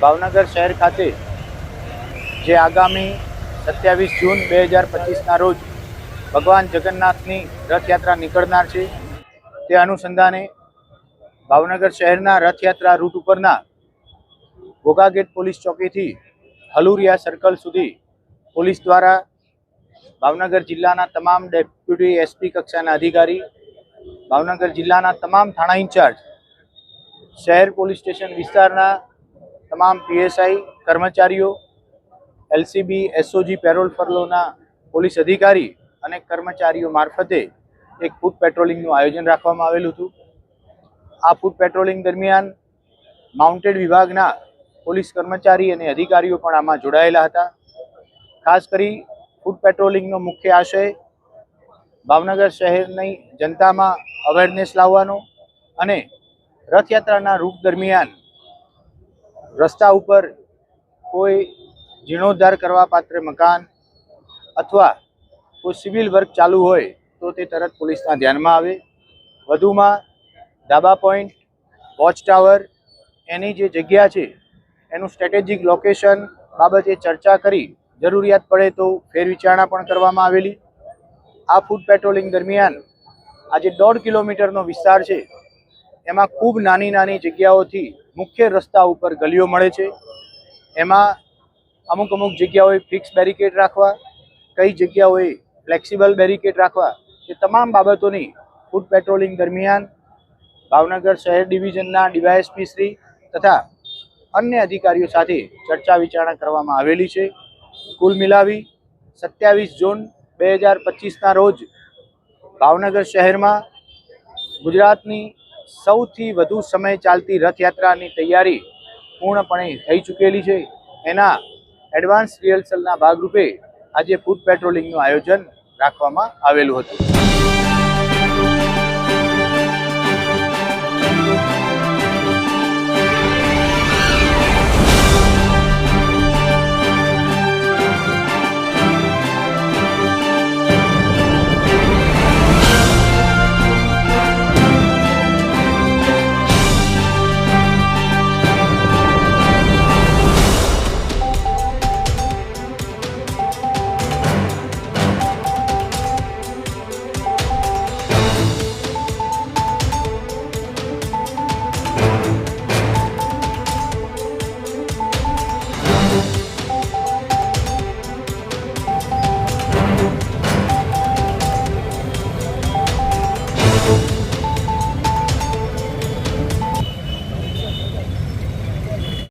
ભાવનગર શહેર ખાતે જે આગામી 27 જૂન 2025ના રોજ ભગવાન જગન્નાથની રથયાત્રા નીકળનાર છે, તે અનુસંધાને ભાવનગર શહેરના રથયાત્રા રૂટ ઉપરના ઘોઘાગેટ પોલીસ ચોકીથી હલુરિયા સર્કલ સુધી પોલીસ દ્વારા ભાવનગર જિલ્લાના તમામ ડેપ્યુટી એસપી કક્ષાના અધિકારી, ભાવનગર જિલ્લાના તમામ થાણા ઇન્ચાર્જ, શહેર પોલીસ સ્ટેશન વિસ્તારના તમામ પીએસઆઈ કર્મચારીઓ, એલસીબી એસઓજી પેરોલ ફરલોના પોલીસ અધિકારી અને કર્મચારીઓ મારફતે એક ફૂટ પેટ્રોલિંગનું આયોજન રાખવામાં આવેલું હતું. આ ફૂટ પેટ્રોલિંગ દરમિયાન માઉન્ટેડ વિભાગના પોલીસ કર્મચારી અને અધિકારીઓ પણ આમાં જોડાયેલા હતા. ખાસ કરી ફૂટ પેટ્રોલિંગનો મુખ્ય આશય ભાવનગર શહેરની જનતામાં અવેરનેસ લાવવાનો અને રથયાત્રાના રૂટ દરમિયાન રસ્તા ઉપર કોઈ જીર્ણોદ્ધાર કરવા પાત્ર મકાન અથવા કોઈ સિવિલ વર્ક ચાલુ હોય તો તે તરત પોલીસના ધ્યાનમાં આવે. વધુમાં ધાબા પોઈન્ટ, વોચ ટાવર, એની જે જગ્યા છે એનું સ્ટ્રેટેજિક લોકેશન બાબતે ચર્ચા કરી જરૂરિયાત પડે તો ફેરવિચારણા પણ કરવામાં આવેલી. આ ફૂટ પેટ્રોલિંગ દરમિયાન આજે 1.5 કિલોમીટરનો વિસ્તાર છે, એમાં ખૂબ નાની નાની જગ્યાઓથી મુખ્ય રસ્તા ઉપર ગલીઓ મળે છે. એમાં અમુક જગ્યાઓએ ફિક્સ બેરિકેડ રાખવા, કઈ જગ્યાઓએ ફ્લેક્સિબલ બેરિકેડ રાખવા, એ તમામ બાબતોની ફૂટ પેટ્રોલિંગ દરમિયાન ભાવનગર શહેર ડિવિઝનના ડીવાયએસપી શ્રી તથા અન્ય અધિકારીઓ સાથે ચર્ચા વિચારણા કરવામાં આવેલી છે. કુલ મિલાવી 27 જૂન 2025ના રોજ ભાવનગર શહેરમાં ગુજરાતની સૌથી વધુ સમય ચાલતી રથયાત્રાની તૈયારી પૂર્ણપણે થઈ ચૂકેલી છે. એના એડવાન્સ રિહર્સલના ભાગરૂપે આજે ફૂટ પેટ્રોલિંગનું આયોજન રાખવામાં આવેલું હતું.